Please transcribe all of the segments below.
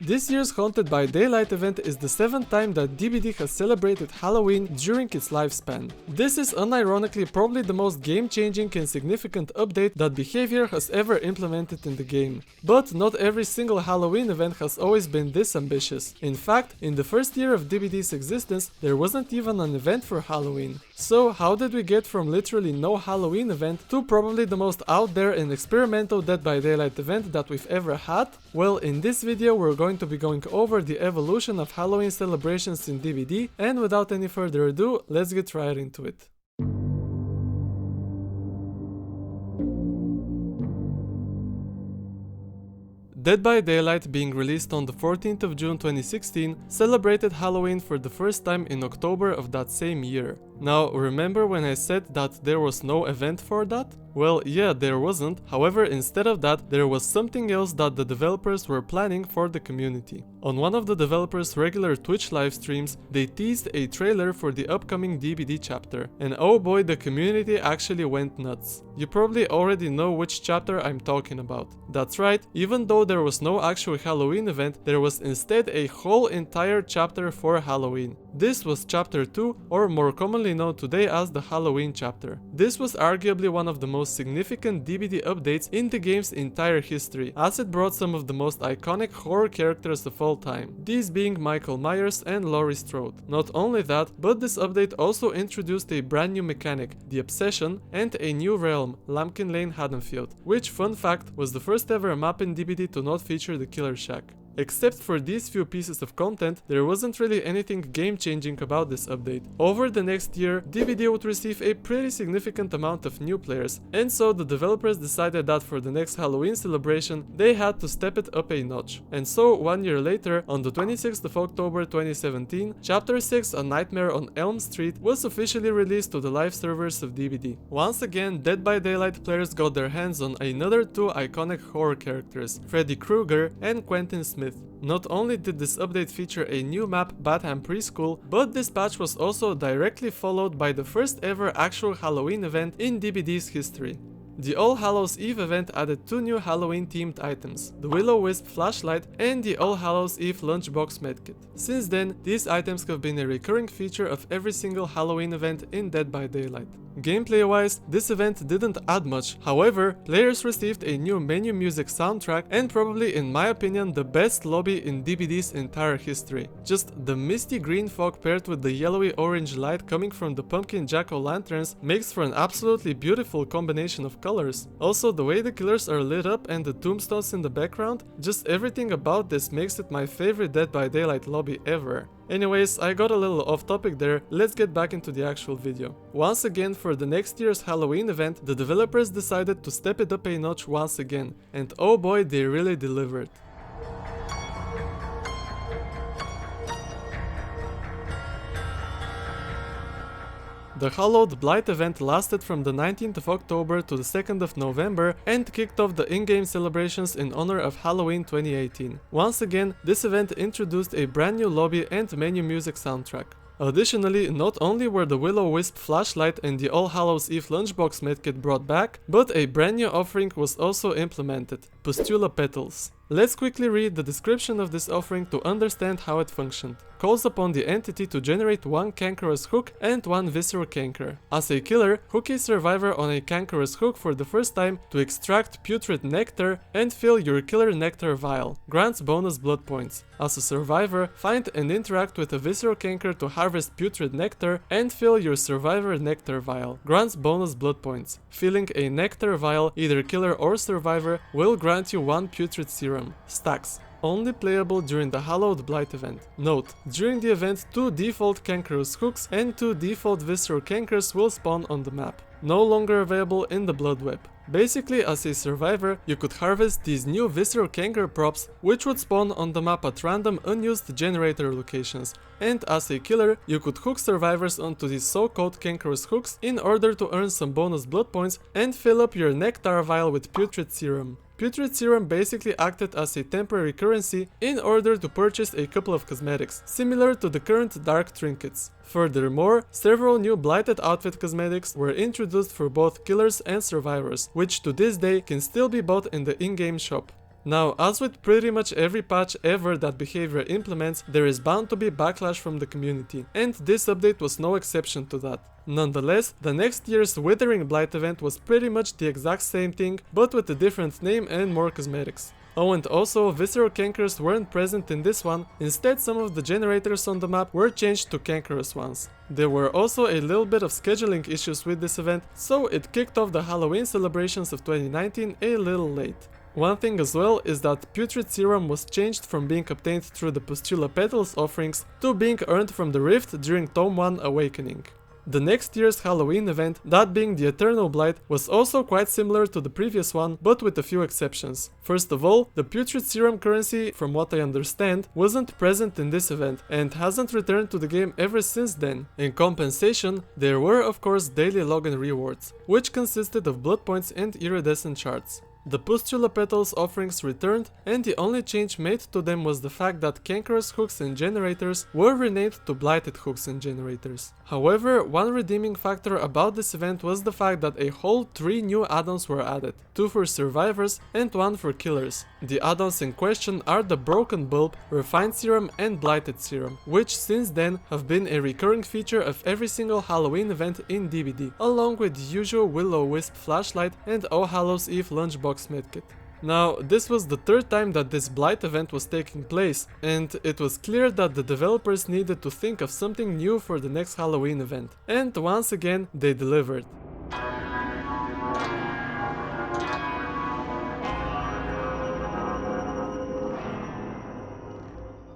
This year's Haunted by Daylight event is the 7th time that DBD has celebrated Halloween during its lifespan. This is unironically probably the most game-changing and significant update that Behavior has ever implemented in the game. But not every single Halloween event has always been this ambitious. In fact, in the first year of DBD's existence, there wasn't even an event for Halloween. So how did we get from literally no Halloween event to probably the most out there and experimental Dead by Daylight event that we've ever had? Well, in this video we're going to be going over the evolution of Halloween celebrations in DBD, and without any further ado, let's get right into it. Dead by Daylight, being released on the 14th of June 2016, celebrated Halloween for the first time in October of that same year. Now, remember when I said that there was no event for that? Well, yeah, there wasn't. However, instead of that, there was something else that the developers were planning for the community. On one of the developers' regular Twitch live streams, they teased a trailer for the upcoming DBD chapter. And oh boy, the community actually went nuts. You probably already know which chapter I'm talking about. That's right, even though there was no actual Halloween event, there was instead a whole entire chapter for Halloween. This was chapter 2, or more commonly known today as the Halloween chapter. This was arguably one of the most significant DBD updates in the game's entire history, as it brought some of the most iconic horror characters of all time, these being Michael Myers and Laurie Strode. Not only that, but this update also introduced a brand new mechanic, the Obsession, and a new realm, Lambkin Lane Haddonfield, which, fun fact, was the first ever map in DBD to not feature the Killer Shack. Except for these few pieces of content, there wasn't really anything game-changing about this update. Over the next year, DBD would receive a pretty significant amount of new players, and so the developers decided that for the next Halloween celebration, they had to step it up a notch. And so, 1 year later, on the 26th of October 2017, Chapter 6, A Nightmare on Elm Street, was officially released to the live servers of DBD. Once again, Dead by Daylight players got their hands on another two iconic horror characters, Freddy Krueger and Quentin Smith. Not only did this update feature a new map, Batham Preschool, but this patch was also directly followed by the first ever actual Halloween event in DBD's history. The All Hallows Eve event added two new Halloween themed items, the Will-O-Wisp flashlight and the All Hallows Eve lunchbox medkit. Since then, these items have been a recurring feature of every single Halloween event in Dead by Daylight. Gameplay wise, this event didn't add much, however, players received a new menu music soundtrack and probably, in my opinion, the best lobby in DBD's entire history. Just the misty green fog paired with the yellowy orange light coming from the pumpkin jack-o'-lanterns makes for an absolutely beautiful combination of colors. Also, the way the killers are lit up and the tombstones in the background, just everything about this makes it my favorite Dead by Daylight lobby ever. Anyways, I got a little off topic there, let's get back into the actual video. Once again, for the next year's Halloween event, the developers decided to step it up a notch once again, and oh boy, they really delivered. The Hallowed Blight event lasted from the 19th of October to the 2nd of November and kicked off the in-game celebrations in honor of Halloween 2018. Once again, this event introduced a brand new lobby and menu music soundtrack. Additionally, not only were the Will-O-Wisp flashlight and the All Hallows Eve lunchbox medkit brought back, but a brand new offering was also implemented, Pustula Petals. Let's quickly read the description of this offering to understand how it functioned. Calls upon the entity to generate one cankerous hook and one visceral canker. As a killer, hook a survivor on a cankerous hook for the first time to extract putrid nectar and fill your killer nectar vial. Grants bonus blood points. As a survivor, find and interact with a visceral canker to harvest putrid nectar and fill your survivor nectar vial. Grants bonus blood points. Filling a nectar vial, either killer or survivor, will grant you one putrid serum. Stacks. Only playable during the Hallowed Blight event. Note, during the event, 2 default cankerous hooks and 2 default visceral cankers will spawn on the map. No longer available in the Blood Web. Basically, as a survivor, you could harvest these new visceral canker props, which would spawn on the map at random unused generator locations, and as a killer, you could hook survivors onto these so-called cankerous hooks in order to earn some bonus blood points and fill up your nectar vial with putrid serum. Putrid serum basically acted as a temporary currency in order to purchase a couple of cosmetics, similar to the current dark trinkets. Furthermore, several new blighted outfit cosmetics were introduced for both killers and survivors, which to this day can still be bought in the in-game shop. Now, as with pretty much every patch ever that behavior implements, there is bound to be backlash from the community, and this update was no exception to that. Nonetheless, the next year's Withering Blight event was pretty much the exact same thing, but with a different name and more cosmetics. Oh, and also, visceral cankers weren't present in this one, instead some of the generators on the map were changed to cankerous ones. There were also a little bit of scheduling issues with this event, so it kicked off the Halloween celebrations of 2019 a little late. One thing as well is that Putrid Serum was changed from being obtained through the Pustula Petals offerings to being earned from the Rift during Tome 1 Awakening. The next year's Halloween event, that being the Eternal Blight, was also quite similar to the previous one, but with a few exceptions. First of all, the Putrid Serum currency, from what I understand, wasn't present in this event and hasn't returned to the game ever since then. In compensation, there were of course daily login rewards, which consisted of blood points and iridescent shards. The Pustula Petals offerings returned, and the only change made to them was the fact that cankerous hooks and generators were renamed to blighted hooks and generators. However, one redeeming factor about this event was the fact that a whole 3 new add-ons were added, 2 for survivors and 1 for killers. The add-ons in question are the Broken Bulb, Refined Serum and Blighted Serum, which since then have been a recurring feature of every single Halloween event in DBD, along with the usual Will-O-Wisp flashlight and All Hallows Eve lunchbox medkit. Now, this was the 3rd time that this Blight event was taking place, and it was clear that the developers needed to think of something new for the next Halloween event. And once again, they delivered.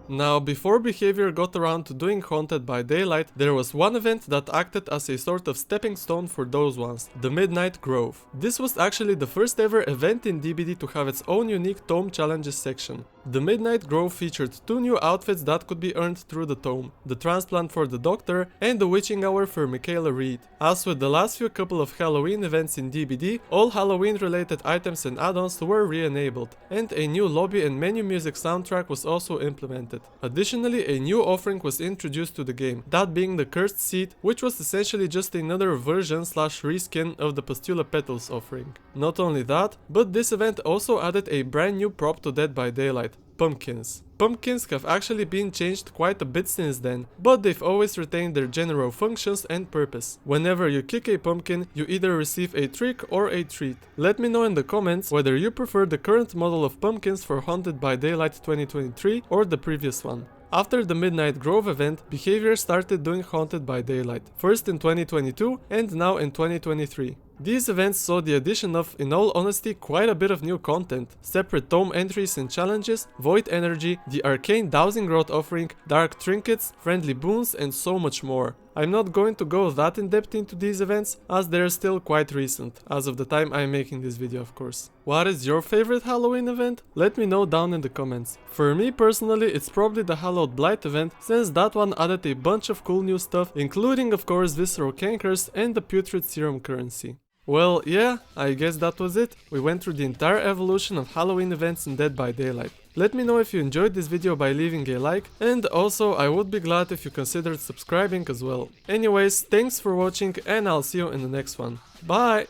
Now, before behavior got around to doing Haunted by Daylight, there was one event that acted as a sort of stepping stone for those ones, the Midnight Grove. This was actually the first ever event in DBD to have its own unique tome challenges section. The Midnight Grove featured 2 new outfits that could be earned through the tome, the Transplant for the Doctor and the Witching Hour for Michaela Reed. As with the last few couple of Halloween events in DBD, all Halloween related items and add-ons were re-enabled, and a new lobby and menu music soundtrack was also implemented. Additionally, a new offering was introduced to the game, that being the Cursed Seed, which was essentially just another version / reskin of the Pustula Petals offering. Not only that, but this event also added a brand new prop to Dead by Daylight, pumpkins. Pumpkins have actually been changed quite a bit since then, but they've always retained their general functions and purpose. Whenever you kick a pumpkin, you either receive a trick or a treat. Let me know in the comments whether you prefer the current model of pumpkins for Haunted by Daylight 2023 or the previous one. After the Midnight Grove event, behavior started doing Haunted by Daylight, first in 2022 and now in 2023. These events saw the addition of, in all honesty, quite a bit of new content, separate tome entries and challenges, void energy, the arcane dowsing rod offering, dark trinkets, friendly boons and so much more. I'm not going to go that in depth into these events, as they're still quite recent, as of the time I'm making this video of course. What is your favorite Halloween event? Let me know down in the comments. For me personally, it's probably the Hallowed Blight event, since that one added a bunch of cool new stuff, including of course visceral cankers and the Putrid Serum currency. Well, yeah, I guess that was it. We went through the entire evolution of Halloween events in Dead by Daylight. Let me know if you enjoyed this video by leaving a like, and also I would be glad if you considered subscribing as well. Anyways, thanks for watching and I'll see you in the next one. Bye!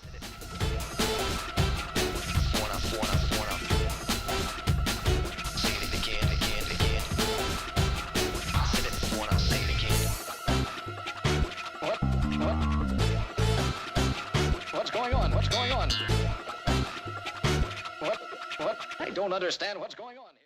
What's going on? I don't understand what's going on.